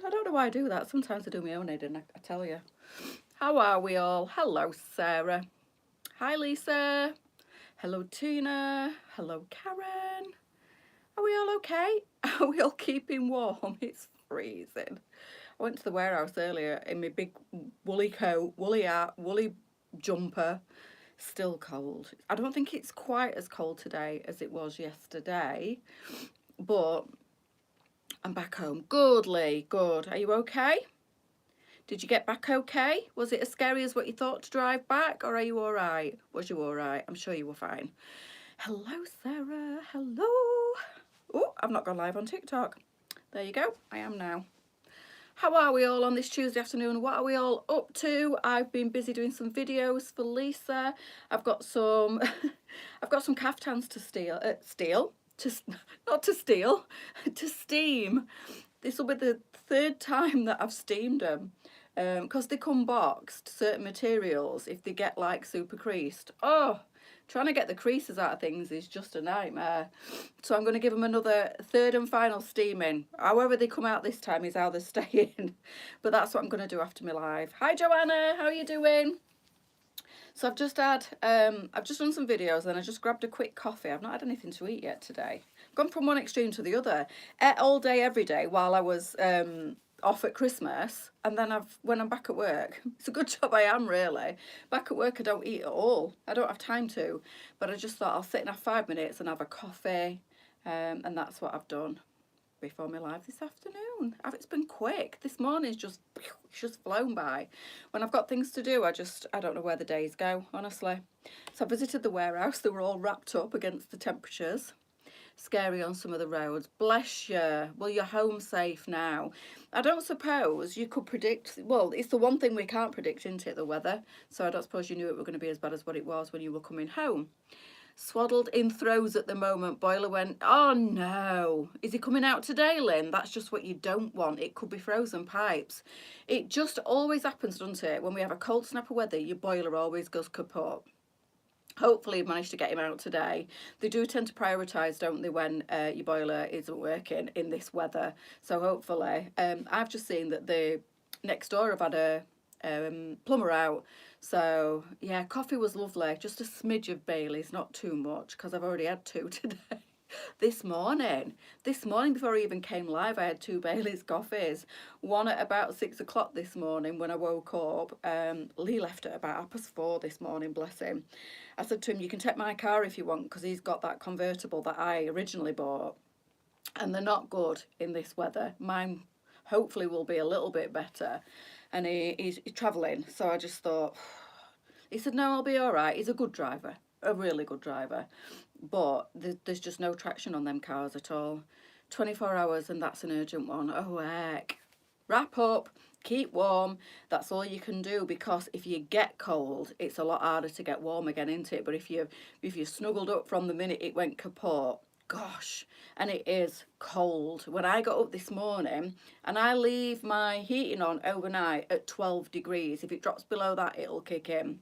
I don't know why I do that. Sometimes I do my own editing, I tell you. How are we all? Hello, Sarah. Hi, Lisa. Hello, Tina. Hello, Karen. Are we all okay? Are we all keeping warm? It's freezing. I went to the warehouse earlier in my big woolly coat, woolly jumper. Still cold. I don't think it's quite as cold today as it was yesterday, but I'm back home. Good, Lee. Good. Are you okay? Did you get back okay? Was it as scary as what you thought to drive back, or are you all right? Was you all right? I'm sure you were fine. Hello, Sarah. Hello. Oh, I've not gone live on TikTok. There you go. I am now. How are we all on this Tuesday afternoon? What are we all up to? I've been busy doing some videos for Lisa. I've got some I've got some caftans to not to steal, to steam. This will be the third time that I've steamed them. Because they come boxed, certain materials, if they get like super creased, trying to get the creases out of things is just a nightmare. So I'm going to give them another third and final steaming. However they come out this time is how they're staying. But that's what I'm going to do after my live. Hi Joanna, how are you doing? So I've just done some videos and I just grabbed a quick coffee. I've not had anything to eat yet today. Gone from one extreme to the other. Ate all day every day while I was off at Christmas, and then when I'm back at work, it's a good job I am really. Back at work I don't eat at all. I don't have time to, but I just thought I'll sit and have 5 minutes and have a coffee, and that's what I've done before my live this afternoon. It's been quick. This morning's just flown by. When I've got things to do, I don't know where the days go, honestly. So I visited the warehouse. They were all wrapped up against the temperatures. Scary on some of the roads. Bless you. Well, you're home safe now. I don't suppose you could predict, well, it's the one thing we can't predict, isn't it, the weather? So I don't suppose you knew it were going to be as bad as what it was when you were coming home. Swaddled in throes at the moment. Boiler went, oh no. Is he coming out today, Lynn? That's just what you don't want. It could be frozen pipes. It just always happens, doesn't it? When we have a cold snap of weather, your boiler always goes kaput. Hopefully I've managed to get him out today. They do tend to prioritise, don't they, when your boiler isn't working in this weather. So hopefully, I've just seen that the next door have had a plumber out. So yeah, coffee was lovely. Just a smidge of Bailey's, not too much, because I've already had 2 today. This morning before I even came live, I had 2 Bailey's coffees. One at about 6 o'clock this morning when I woke up. Lee left at about 4:30 this morning, bless him. I said to him, you can take my car if you want, because he's got that convertible that I originally bought, and they're not good in this weather. Mine hopefully will be a little bit better, and he's travelling. So I just thought, he said no, I'll be all right. He's a good driver, a really good driver, but there's just no traction on them cars at all. 24 hours and that's an urgent one. Oh heck. Wrap up, keep warm. That's all you can do, because if you get cold, it's a lot harder to get warm again, isn't it? But if you snuggled up from the minute it went kaput, gosh, and it is cold. When I got up this morning, and I leave my heating on overnight at 12 degrees. If it drops below that, it'll kick in.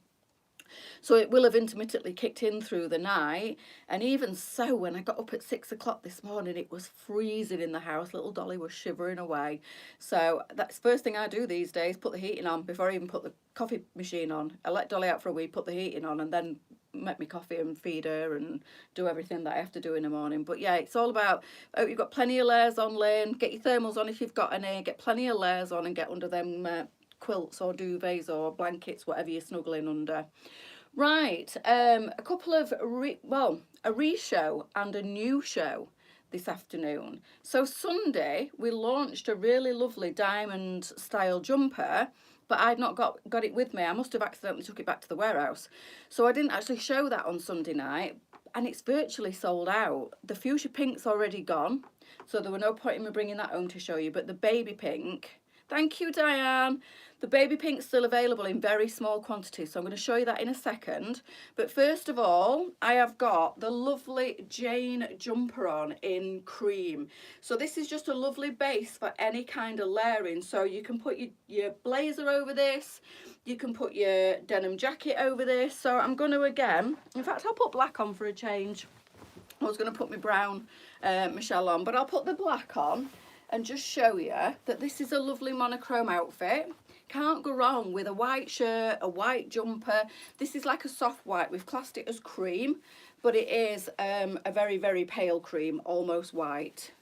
So it will have intermittently kicked in through the night. And even so, when I got up at 6 o'clock this morning, it was freezing in the house. Little Dolly was shivering away. So that's the first thing I do these days, put the heating on before I even put the coffee machine on. I let Dolly out for a wee, put the heating on, and then make me coffee and feed her and do everything that I have to do in the morning. But yeah, it's all about, you've got plenty of layers on, Lynn. Get your thermals on if you've got any. Get plenty of layers on and get under them quilts or duvets or blankets, whatever you're snuggling under. Right, a couple of, a re-show and a new show this afternoon. So Sunday, we launched a really lovely diamond style jumper, but I'd not got it with me. I must have accidentally took it back to the warehouse. So I didn't actually show that on Sunday night, and it's virtually sold out. The fuchsia pink's already gone, so there were no point in me bringing that home to show you, but the baby pink, thank you, Diane. The baby pink's still available in very small quantities, so I'm going to show you that in a second. But first of all, I have got the lovely Jane jumper on in cream. So this is just a lovely base for any kind of layering. So you can put your blazer over this, you can put your denim jacket over this. So I'm going to, again, in fact, I'll put black on for a change. I was going to put my brown Michelle on, but I'll put the black on. and just show you that this is a lovely monochrome outfit. Can't go wrong with a white shirt, a white jumper. This is like a soft white. We've classed it as cream, but it is a very, very pale cream, almost white.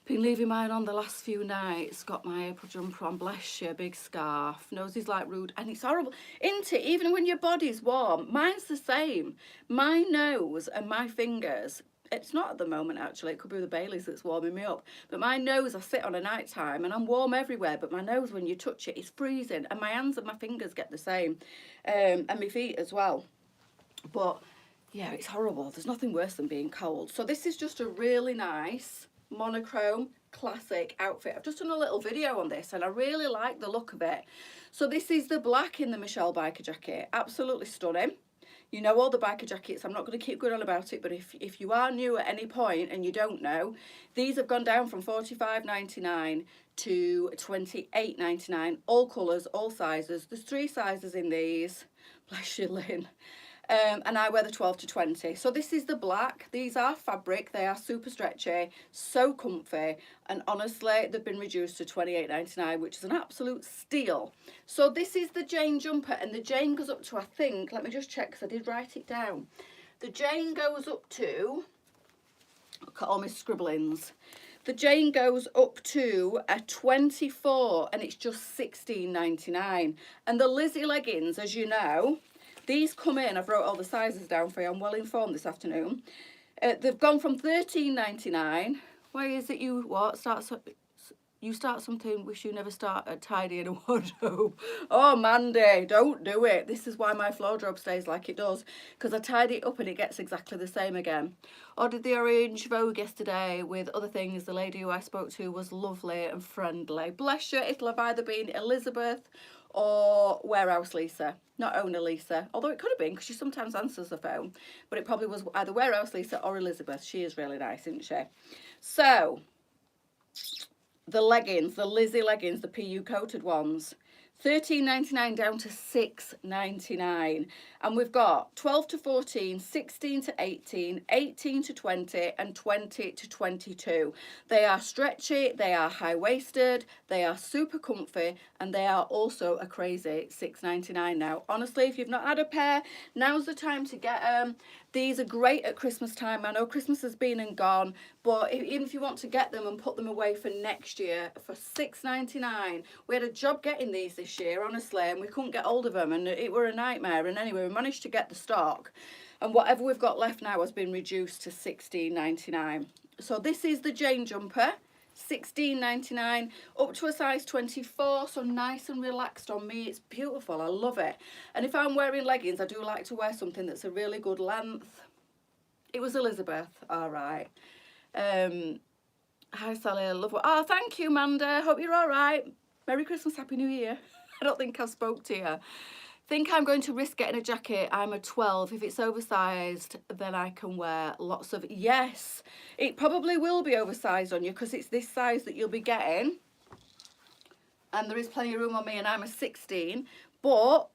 Been leaving mine on the last few nights. Got my April jumper on, bless you, big scarf. Nose is like rude, and it's horrible, isn't it? Even when your body's warm. Mine's the same. My nose and my fingers, it's not at the moment actually, it could be the Baileys that's warming me up, but my nose, I sit on a night time and I'm warm everywhere, but my nose, when you touch it, is freezing, and my hands and my fingers get the same, and my feet as well. But yeah, it's horrible. There's nothing worse than being cold. So this is just a really nice monochrome classic outfit. I've just done a little video on this and I really like the look of it. So this is the black in the Michelle biker jacket. Absolutely stunning. You know all the biker jackets, I'm not going to keep going on about it, but if you are new at any point and you don't know, these have gone down from $45.99 to $28.99, all colours, all sizes. There's 3 sizes in these, bless you Lynn. And I wear the 12 to 20. So this is the black. These are fabric. They are super stretchy, so comfy. And honestly, they've been reduced to $28.99, which is an absolute steal. So this is the Jane jumper. And the Jane goes up to, I think, let me just check because I did write it down. The Jane goes up to, look at all my scribblings. The Jane goes up to a 24 and it's just $16.99. And the Lizzie leggings, as you know, these come in, I've wrote all the sizes down for you, I'm well informed this afternoon. They've gone from $13.99. Why is it you, what, you start something, wish you never started tidying a wardrobe. Oh, Mandy, don't do it. This is why my wardrobe stays like it does, because I tidy it up and it gets exactly the same again. Ordered the orange Vogue yesterday with other things. The lady who I spoke to was lovely and friendly. Bless you, it'll have either been Elizabeth or Warehouse Lisa, not Owner Lisa, although it could have been because she sometimes answers the phone, but it probably was either Warehouse Lisa or Elizabeth. She is really nice, isn't she? So the leggings, the Lizzie leggings, the PU coated ones, $13.99 down to $6.99, and we've got 12 to 14, 16 to 18, 18 to 20 and 20 to 22. They are stretchy, they are high-waisted, they are super comfy, and they are also a crazy $6.99 now. Honestly, if you've not had a pair, now's the time to get them. These are great at Christmas time. I know Christmas has been and gone, but even if you want to get them and put them away for next year for $6.99, we had a job getting these this year, honestly, and we couldn't get hold of them, and it were a nightmare. And anyway, we managed to get the stock, and whatever we've got left now has been reduced to $16.99. So this is the Jane jumper, $16.99 up to a size 24, so nice and relaxed on me. It's beautiful, I love it. And if I'm wearing leggings, I do like to wear something that's a really good length. It was Elizabeth, all right. Hi Sally, I love what, oh thank you Manda, hope you're all right. Merry Christmas, Happy New Year. I don't think I spoke to you. Think I'm going to risk getting a jacket. I'm a 12. If it's oversized, then I can wear lots of, yes, it probably will be oversized on you because it's this size that you'll be getting. And there is plenty of room on me and I'm a 16. But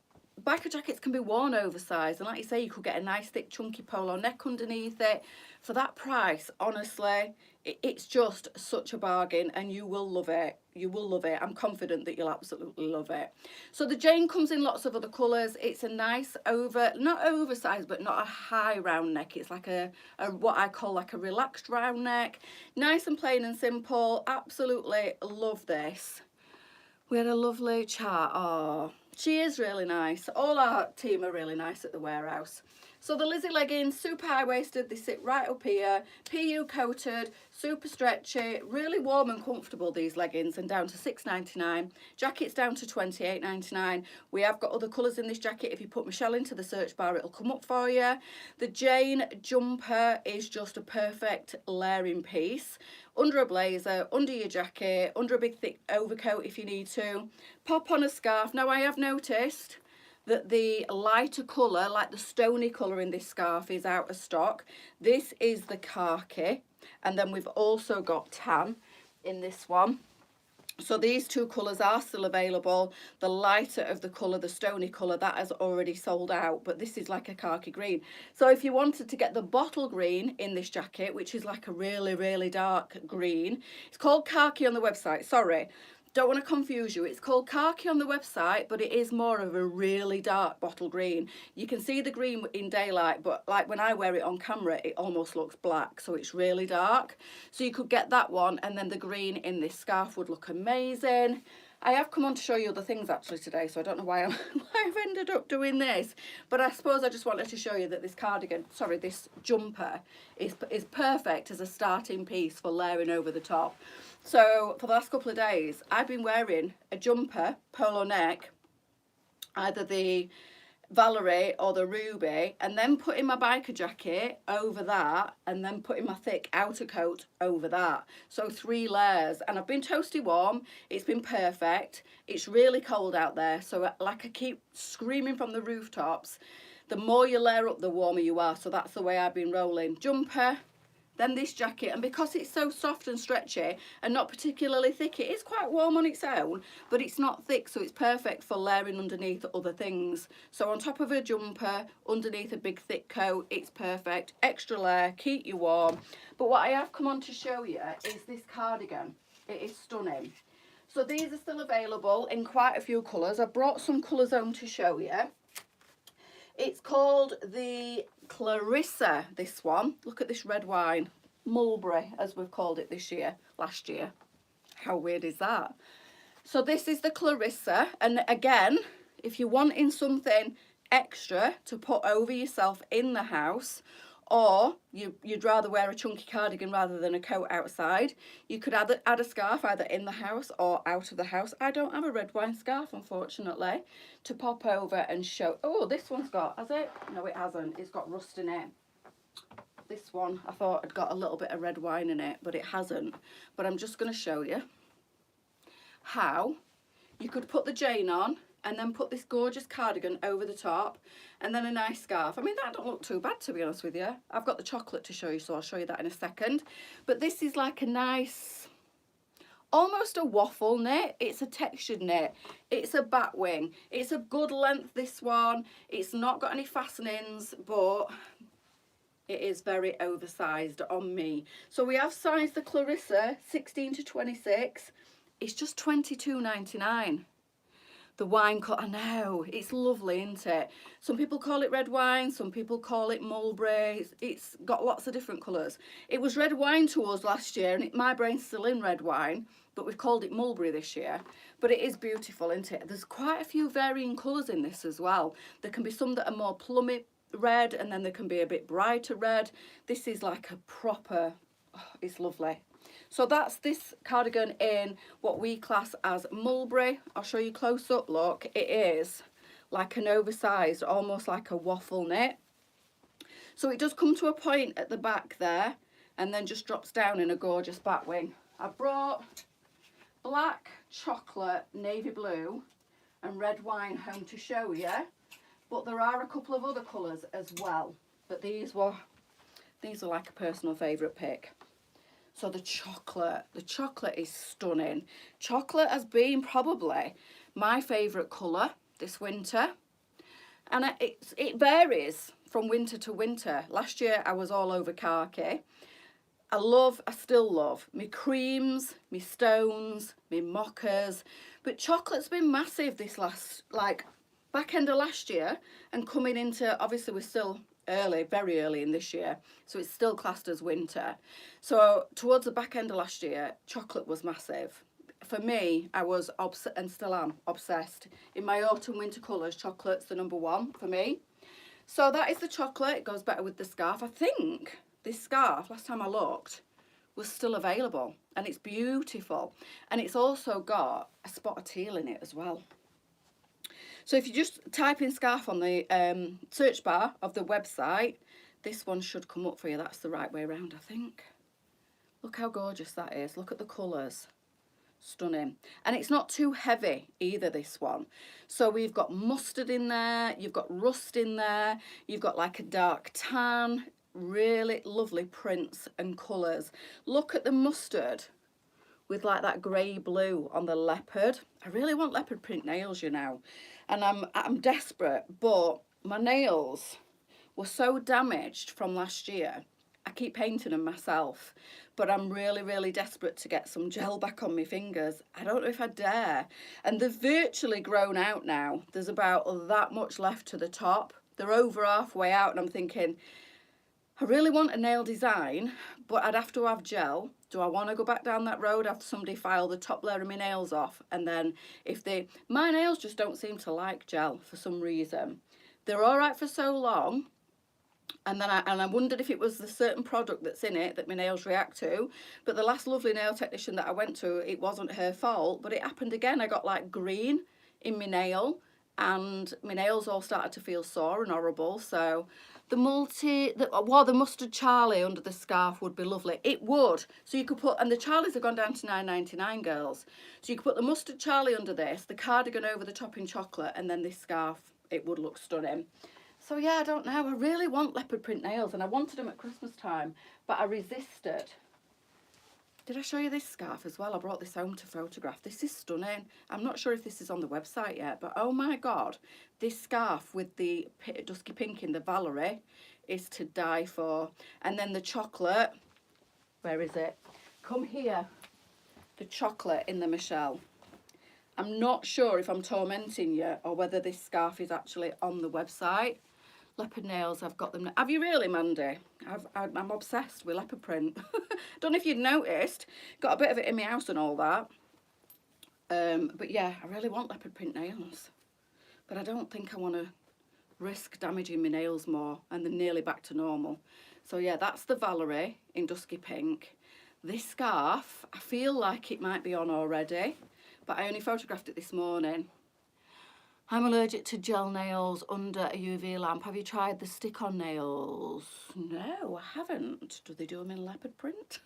biker jackets can be worn oversized. And like you say, you could get a nice thick chunky polo neck underneath it. For that price, honestly, it's just such a bargain and you will love it. You will love it. I'm confident that you'll absolutely love it. So the Jane comes in lots of other colours. It's a nice not oversized, but not a high round neck. It's like a what I call like a relaxed round neck. Nice and plain and simple. Absolutely love this. We had a lovely chat. Oh, she is really nice. All our team are really nice at the warehouse. So the Lizzie leggings, super high-waisted, they sit right up here, PU coated, super stretchy, really warm and comfortable, these leggings, and down to $6.99. Jackets down to $28.99. We have got other colours in this jacket. If you put Michelle into the search bar, it'll come up for you. The Jane jumper is just a perfect layering piece. Under a blazer, under your jacket, under a big thick overcoat if you need to. Pop on a scarf. Now I have noticed that the lighter colour, like the stony colour in this scarf, is out of stock. This is the khaki, and then we've also got tan in this one. So these two colours are still available. The lighter of the colour, the stony colour, that has already sold out, but this is like a khaki green. So if you wanted to get the bottle green in this jacket, which is like a really, really dark green, it's called khaki on the website, sorry. Don't want to confuse you. It's called khaki on the website, but it is more of a really dark bottle green. You can see the green in daylight, but like when I wear it on camera, it almost looks black, so it's really dark. So you could get that one, and then the green in this scarf would look amazing. I have come on to show you other things actually today, so I don't know why I've ended up doing this, but I suppose I just wanted to show you that this cardigan, sorry, this jumper is perfect as a starting piece for layering over the top. So for the last couple of days, I've been wearing a jumper, polo neck, either the Valerie or the Ruby, and then putting my biker jacket over that, and then putting my thick outer coat over that. So 3 layers, and I've been toasty warm. It's been perfect. It's really cold out there, so like I keep screaming from the rooftops, the more you layer up, the warmer you are. So that's the way I've been rolling. Jumper, then this jacket, and because it's so soft and stretchy and not particularly thick, it is quite warm on its own, but it's not thick, so it's perfect for layering underneath other things. So on top of a jumper, underneath a big thick coat, it's perfect. Extra layer, keep you warm. But what I have come on to show you is this cardigan. It is stunning. So these are still available in quite a few colours. I brought some colours home to show you. It's called the Clarissa, this one. Look at this red wine. Mulberry, as we've called it this year, last year. How weird is that? So this is the Clarissa. And again, if you're wanting something extra to put over yourself in the house, or you'd rather wear a chunky cardigan rather than a coat outside, you could add a scarf either in the house or out of the house. I don't have a red wine scarf, unfortunately, to pop over and show. Oh, this one's got, has it? No, it hasn't. It's got rust in it. This one, I thought had got a little bit of red wine in it, but it hasn't. But I'm just going to show you how you could put the Jane on and then put this gorgeous cardigan over the top, and then a nice scarf. I mean, that don't look too bad, to be honest with you. I've got the chocolate to show you, so I'll show you that in a second. But this is like a nice, almost a waffle knit. It's a textured knit. It's a bat wing. It's a good length, this one. It's not got any fastenings, but it is very oversized on me. So we have sized the Clarissa 16 to 26. It's just $22.99. The wine colour, I know, it's lovely, isn't it? Some people call it red wine, some people call it mulberry. It's got lots of different colours. It was red wine to us last year, and my brain's still in red wine, but we've called it mulberry this year. But it is beautiful, isn't it? There's quite a few varying colours in this as well. There can be some that are more plummy red, and then there can be a bit brighter red. This is like a proper, oh, it's lovely. So that's this cardigan in what we class as mulberry. I'll show you close up, look. It is like an oversized, almost like a waffle knit. So it does come to a point at the back there, and then just drops down in a gorgeous bat wing. I brought black, chocolate, navy blue and red wine home to show you, but there are a couple of other colours as well. But these were like a personal favourite pick. So the chocolate is stunning. Chocolate has been probably my favourite colour this winter. And it varies from winter to winter. Last year I was all over khaki. I still love my creams, my stones, my mochas. But chocolate's been massive this last, like, back end of last year. And coming into, obviously we're still early, very early in this year, so it's still classed as winter. So towards the back end of last year, chocolate was massive. For me, I was and still am obsessed. In my autumn winter colours, chocolate's the #1 for me. So that is the chocolate. It goes better with the scarf. I think this scarf, last time I looked, was still available, and it's beautiful. And it's also got a spot of teal in it as well. So if you just type in scarf on the search bar of the website, this one should come up for you. That's the right way around, I think. Look how gorgeous that is. Look at the colours. Stunning. And it's not too heavy either, this one. So we've got mustard in there. You've got rust in there. You've got like a dark tan. Really lovely prints and colours. Look at the mustard with like that grey blue on the leopard. I really want leopard print nails, you know, and I'm desperate, but my nails were so damaged from last year. I keep painting them myself, but I'm really, really desperate to get some gel back on my fingers. I don't know if I dare. And they've virtually grown out now. There's about that much left to the top. They're over halfway out, and I'm thinking, I really want a nail design, but I'd have to have gel. Do I want to go back down that road, have somebody file the top layer of my nails off? And then my nails just don't seem to like gel for some reason. They're all right for so long. And then I wondered if it was the certain product that's in it that my nails react to. But the last lovely nail technician that I went to, it wasn't her fault, but it happened again. I got like green in my nail, and my nails all started to feel sore and horrible. So the mustard Charlie under the scarf would be lovely. It would. So you could put, and the Charlies have gone down to £9.99, girls. So you could put the mustard Charlie under this, the cardigan over the top in chocolate, and then this scarf. It would look stunning. So yeah, I don't know. I really want leopard print nails, and I wanted them at Christmas time, but I resisted. Did I show you this scarf as well? I brought this home to photograph. This is stunning. I'm not sure if this is on the website yet, but oh my God, this scarf with the dusky pink in the Valerie is to die for. And then the chocolate, where is it? Come here. The chocolate in the Michelle. I'm not sure if I'm tormenting you or whether this scarf is actually on the website. Leopard nails, I've got them. Have you really, Mandy? I'm obsessed with leopard print. Don't know if you'd noticed. Got a bit of it in my house and all that. But yeah, I really want leopard print nails. But I don't think I want to risk damaging my nails more, and they're nearly back to normal. So yeah, that's the Valerie in dusky pink. This scarf, I feel like it might be on already, but I only photographed it this morning. I'm allergic to gel nails under a UV lamp. Have you tried the stick-on nails? No, I haven't. Do they do them in leopard print?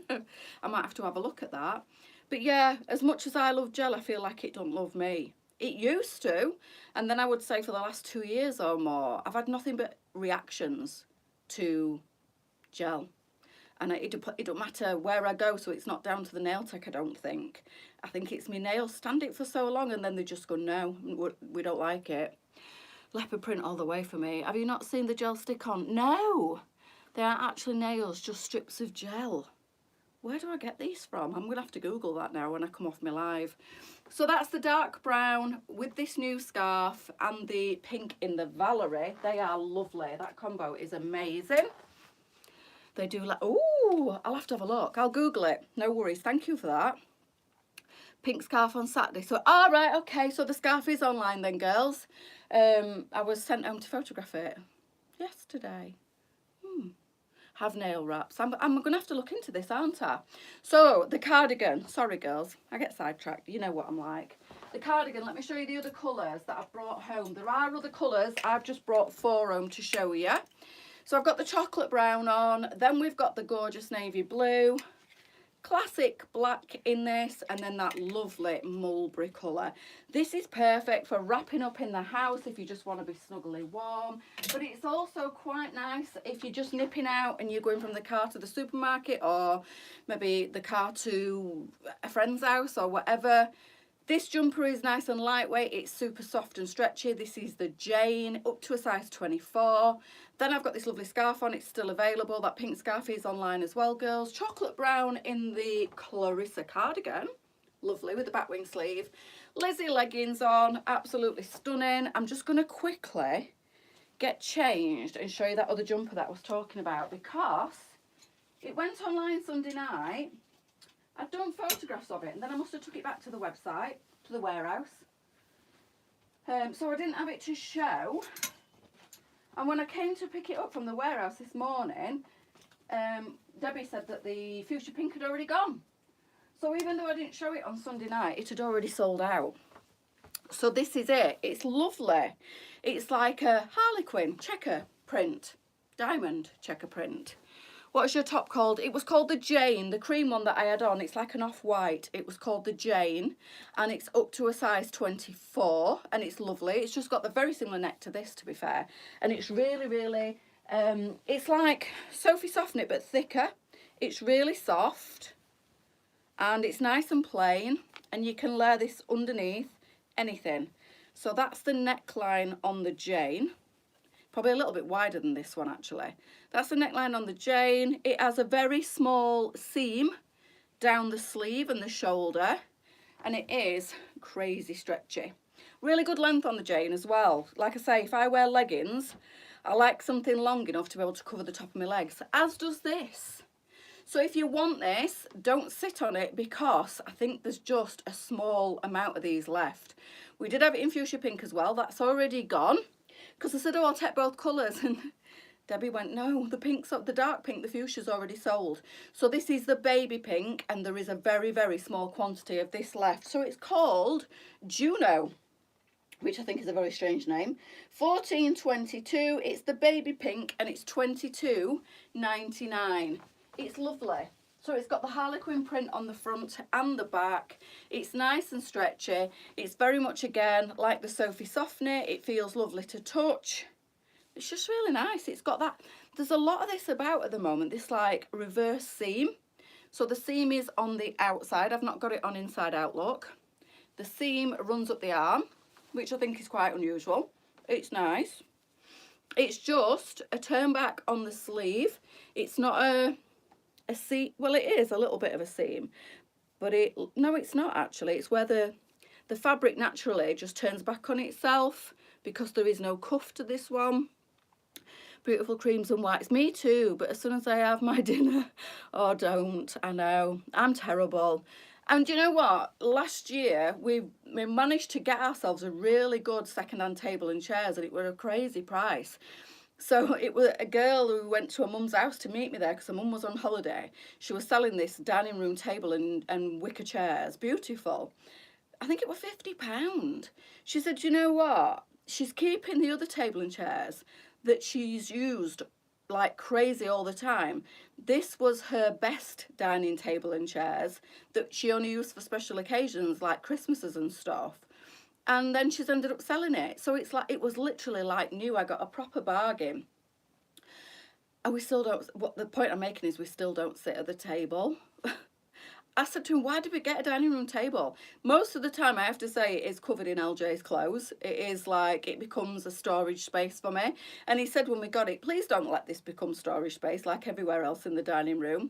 I might have to have a look at that. But yeah, as much as I love gel, I feel like it don't love me. It used to, and then I would say for the last 2 years or more, I've had nothing but reactions to gel. And it don't matter where I go, so it's not down to the nail tech, I don't think. I think it's my nails stand it for so long, and then they just go, no, we don't like it. Leopard print all the way for me. Have you not seen the gel stick on? No, they aren't actually nails, just strips of gel. Where do I get these from? I'm going to have to Google that now when I come off my live. So that's the dark brown with this new scarf and the pink in the Valerie. They are lovely. That combo is amazing. They do like, oh, I'll have to have a look. I'll Google it. No worries. Thank you for that. Pink scarf on Saturday. So, all right, okay. So the scarf is online then, girls. I was sent home to photograph it yesterday. Have nail wraps. I'm going to have to look into this, aren't I? So the cardigan. Sorry, girls. I get sidetracked. You know what I'm like. The cardigan, let me show you the other colours that I've brought home. There are other colours. I've just brought 4 home to show you. So I've got the chocolate brown on, then we've got the gorgeous navy blue, classic black in this, and then that lovely mulberry colour. This is perfect for wrapping up in the house if you just want to be snugly warm, but it's also quite nice if you're just nipping out and you're going from the car to the supermarket, or maybe the car to a friend's house or whatever. This jumper is nice and lightweight. It's super soft and stretchy. This is the Jane, up to a size 24. Then I've got this lovely scarf on. It's still available. That pink scarf is online as well, girls. Chocolate brown in the Clarissa cardigan. Lovely, with the back wing sleeve. Lizzie leggings on. Absolutely stunning. I'm just going to quickly get changed and show you that other jumper that I was talking about, because it went online Sunday night. I'd done photographs of it, and then I must have took it back to the website, to the warehouse. So I didn't have it to show. And when I came to pick it up from the warehouse this morning, Debbie said that the fuchsia pink had already gone. So even though I didn't show it on Sunday night, it had already sold out. So this is it. It's lovely. It's like a Harlequin checker print, diamond checker print. What's your top called? It was called the Jane, the cream one that I had on. It's like an off-white. It was called the Jane, and it's up to a size 24, and it's lovely. It's just got the very similar neck to this, to be fair, and it's really, really, it's like Sophie Soft Knit, but thicker. It's really soft, and it's nice and plain, and you can layer this underneath anything. So that's the neckline on the Jane. Probably a little bit wider than this one actually. That's the neckline on the Jane. It has a very small seam down the sleeve and the shoulder, and it is crazy stretchy. Really good length on the Jane as well. Like I say, if I wear leggings, I like something long enough to be able to cover the top of my legs, as does this. So if you want this, don't sit on it, because I think there's just a small amount of these left. We did have it in fuchsia pink as well. That's already gone, because I said, oh, I'll take both colours, and Debbie went, no, the dark pink, the fuchsia's already sold. So this is the baby pink, and there is a very, very small quantity of this left. So it's called Juno, which I think is a very strange name. 14.22. It's the baby pink, and it's 22.99. It's lovely. So it's got the harlequin print on the front and the back. It's nice and stretchy. It's very much, again, like the Sophie Soft Knit. It feels lovely to touch. It's just really nice. It's got that, there's a lot of this about at the moment, this like reverse seam. So the seam is on the outside. I've not got it on inside out look. The seam runs up the arm, which I think is quite unusual. It's nice. It's just a turn back on the sleeve. It's not a seam. Well, it is a little bit of a seam, but no, it's not actually. It's where the fabric naturally just turns back on itself, because there is no cuff to this one. Beautiful creams and whites. Me too, but as soon as I have my dinner, oh, don't. I know, I'm terrible. And you know what? Last year, we managed to get ourselves a really good second-hand table and chairs, and it were a crazy price. So it was a girl who went to her mum's house to meet me there, because her mum was on holiday. She was selling this dining room table and wicker chairs. Beautiful. I think it was £50. She said, you know what? She's keeping the other table and chairs that she's used like crazy all the time. This was her best dining table and chairs that she only used for special occasions like Christmases and stuff. And then she's ended up selling it. So it's like, it was literally like new. I got a proper bargain. And we still don't, what the point I'm making is we still don't sit at the table. I said to him, why did we get a dining room table? Most of the time, I have to say, it is covered in LJ's clothes. It is like, it becomes a storage space for me. And he said when we got it, please don't let this become storage space like everywhere else in the dining room.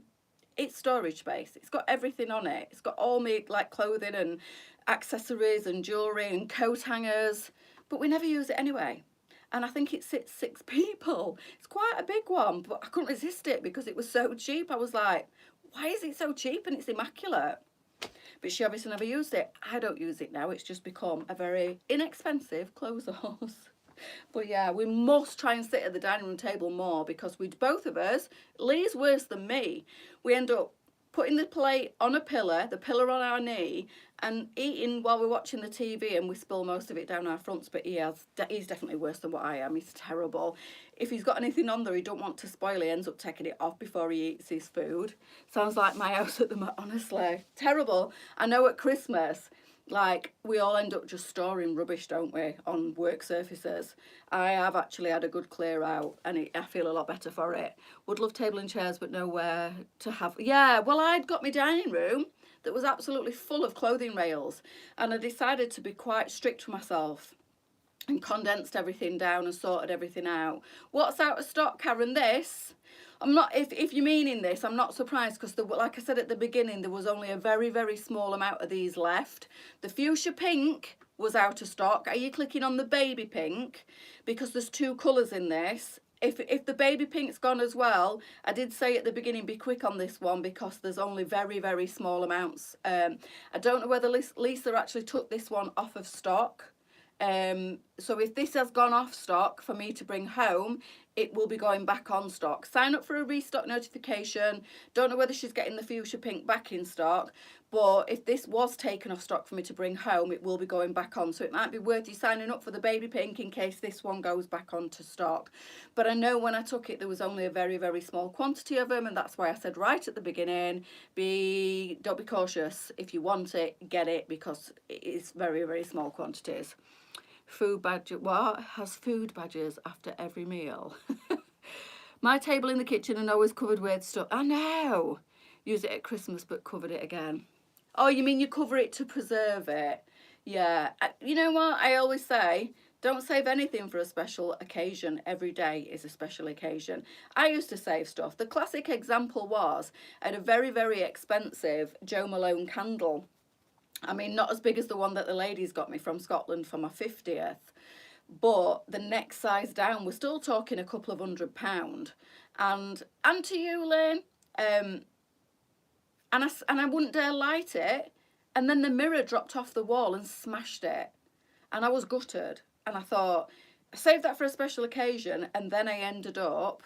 It's storage space. It's got everything on it. It's got all my like clothing and accessories and jewellery and coat hangers. But we never use it anyway. And I think it sits 6 people. It's quite a big one, but I couldn't resist it because it was so cheap. I was like, why is it so cheap and it's immaculate? But she obviously never used it. I don't use it now. It's just become a very inexpensive clothes horse. But yeah, we must try and sit at the dining room table more, because we both of us, Lee's worse than me. We end up putting the plate on a pillar, the pillar on our knee, and eating while we're watching the TV, and we spill most of it down our fronts. But he's definitely worse than what I am. He's terrible. If he's got anything on there he don't want to spoil, he ends up taking it off before he eats his food. Sounds like my house at the moment, honestly. Terrible. I know at Christmas, like, we all end up just storing rubbish, don't we, on work surfaces. I have actually had a good clear out, and I feel a lot better for it. Would love table and chairs, but nowhere to have. Yeah, well, I'd got my dining room that was absolutely full of clothing rails, and I decided to be quite strict with myself and condensed everything down and sorted everything out. What's out of stock, Karen? This? I'm not, if you're meaning this, I'm not surprised, because like I said at the beginning, there was only a very, very small amount of these left. The fuchsia pink was out of stock. Are you clicking on the baby pink? Because there's 2 colours in this. If the baby pink's gone as well, I did say at the beginning, be quick on this one, because there's only very, very small amounts. I don't know whether Lisa actually took this one off of stock. So if this has gone off stock for me to bring home, it will be going back on stock. Sign up for a restock notification. Don't know whether she's getting the fuchsia pink back in stock, but if this was taken off stock for me to bring home, it will be going back on. So it might be worth you signing up for the baby pink in case this one goes back onto stock. But I know when I took it, there was only a very, very small quantity of them, and that's why I said right at the beginning, don't be cautious. If you want it, get it, because it is very, very small quantities. Food badge, what? Has food badges after every meal. My table in the kitchen and always covered with stuff. I know. Use it at Christmas but covered it again. Oh, you mean you cover it to preserve it? Yeah. You know what? I always say, don't save anything for a special occasion. Every day is a special occasion. I used to save stuff. The classic example was I had a very, very expensive Jo Malone candle. I mean, not as big as the one that the ladies got me from Scotland for my 50th, but the next size down, we're still talking a couple of £100. And to you, Lynn, and I wouldn't dare light it, and then the mirror dropped off the wall and smashed it, and I was gutted, and I thought, I saved that for a special occasion, and then I ended up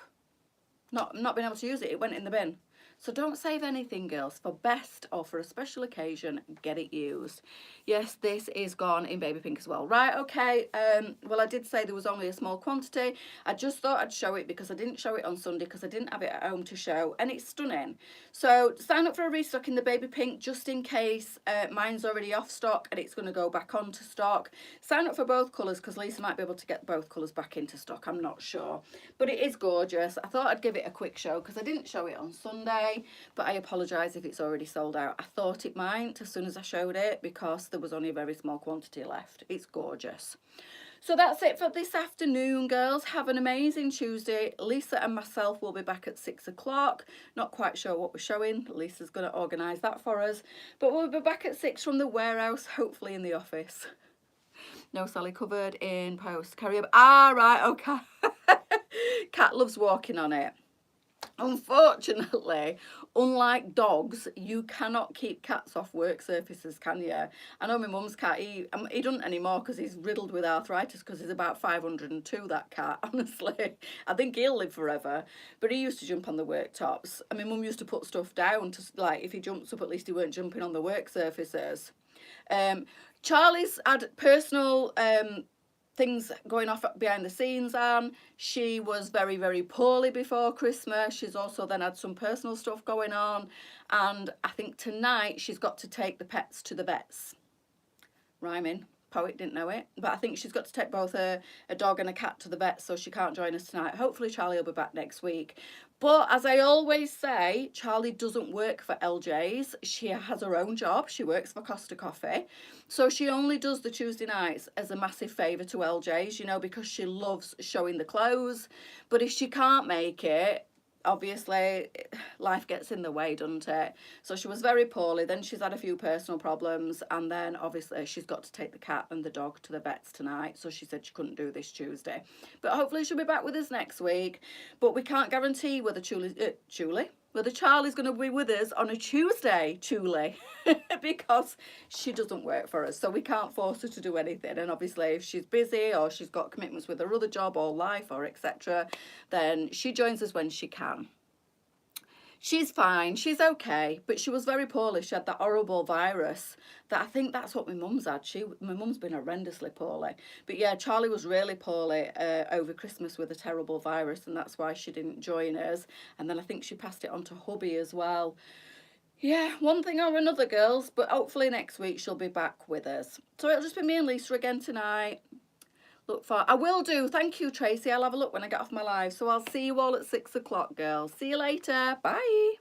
not being able to use it. It went in the bin. So don't save anything, girls. For best or for a special occasion, get it used. Yes, this is gone in baby pink as well. Right, okay. Well, I did say there was only a small quantity. I just thought I'd show it because I didn't show it on Sunday because I didn't have it at home to show. And it's stunning. So sign up for a restock in the baby pink just in case mine's already off stock and it's going to go back onto stock. Sign up for both colours because Lisa might be able to get both colours back into stock. I'm not sure. But it is gorgeous. I thought I'd give it a quick show because I didn't show it on Sunday. But I apologise if it's already sold out. I thought it might as soon as I showed it because there was only a very small quantity left. It's gorgeous. So that's it for this afternoon, girls. Have an amazing Tuesday. Lisa and myself will be back at 6 o'clock. Not quite sure what we're showing. Lisa's going to organise that for us. But we'll be back at 6 from the warehouse, hopefully in the office. No, Sally, covered in post. Carry up. Ah, right, okay. Cat loves walking on it. Unfortunately, unlike dogs, you cannot keep cats off work surfaces, can you? I know my mum's cat, he doesn't anymore because he's riddled with arthritis because he's about 502, that cat, honestly. I think he'll live forever. But he used to jump on the worktops. And my mum used to put stuff down to, like, if he jumps up, at least he weren't jumping on the work surfaces. Charlie's had personal things going off behind the scenes, and she was very, very poorly before Christmas. She's also then had some personal stuff going on, and I think tonight she's got to take the pets to the vets. Rhyming. Poet didn't know it, but I think she's got to take both a dog and a cat to the vet, so she can't join us tonight. Hopefully Charlie will be back next week. But as I always say, Charlie doesn't work for LJ's. She has her own job. She works for Costa Coffee. So she only does the Tuesday nights as a massive favour to LJ's, you know, because she loves showing the clothes. But if she can't make it, obviously life gets in the way, doesn't it? So she was very poorly, then she's had a few personal problems, and then obviously she's got to take the cat and the dog to the vets tonight, so she said she couldn't do this Tuesday, but hopefully she'll be back with us next week. But we can't guarantee whether whether Charlie's going to be with us on a Tuesday, because she doesn't work for us, so we can't force her to do anything. And obviously if she's busy or she's got commitments with her other job or life or etc., then she joins us when she can. She's fine, she's okay, but she was very poorly. She had that horrible virus that I think that's what my mum's had. My mum's been horrendously poorly. But yeah, Charlie was really poorly over Christmas with a terrible virus, and that's why she didn't join us. And then I think she passed it on to hubby as well. Yeah, one thing or another, girls, but hopefully next week she'll be back with us. So it'll just be me and Lisa again tonight. I will do. Thank you, Tracy. I'll have a look when I get off my live. So I'll see you all at 6 o'clock, girls. See you later. Bye.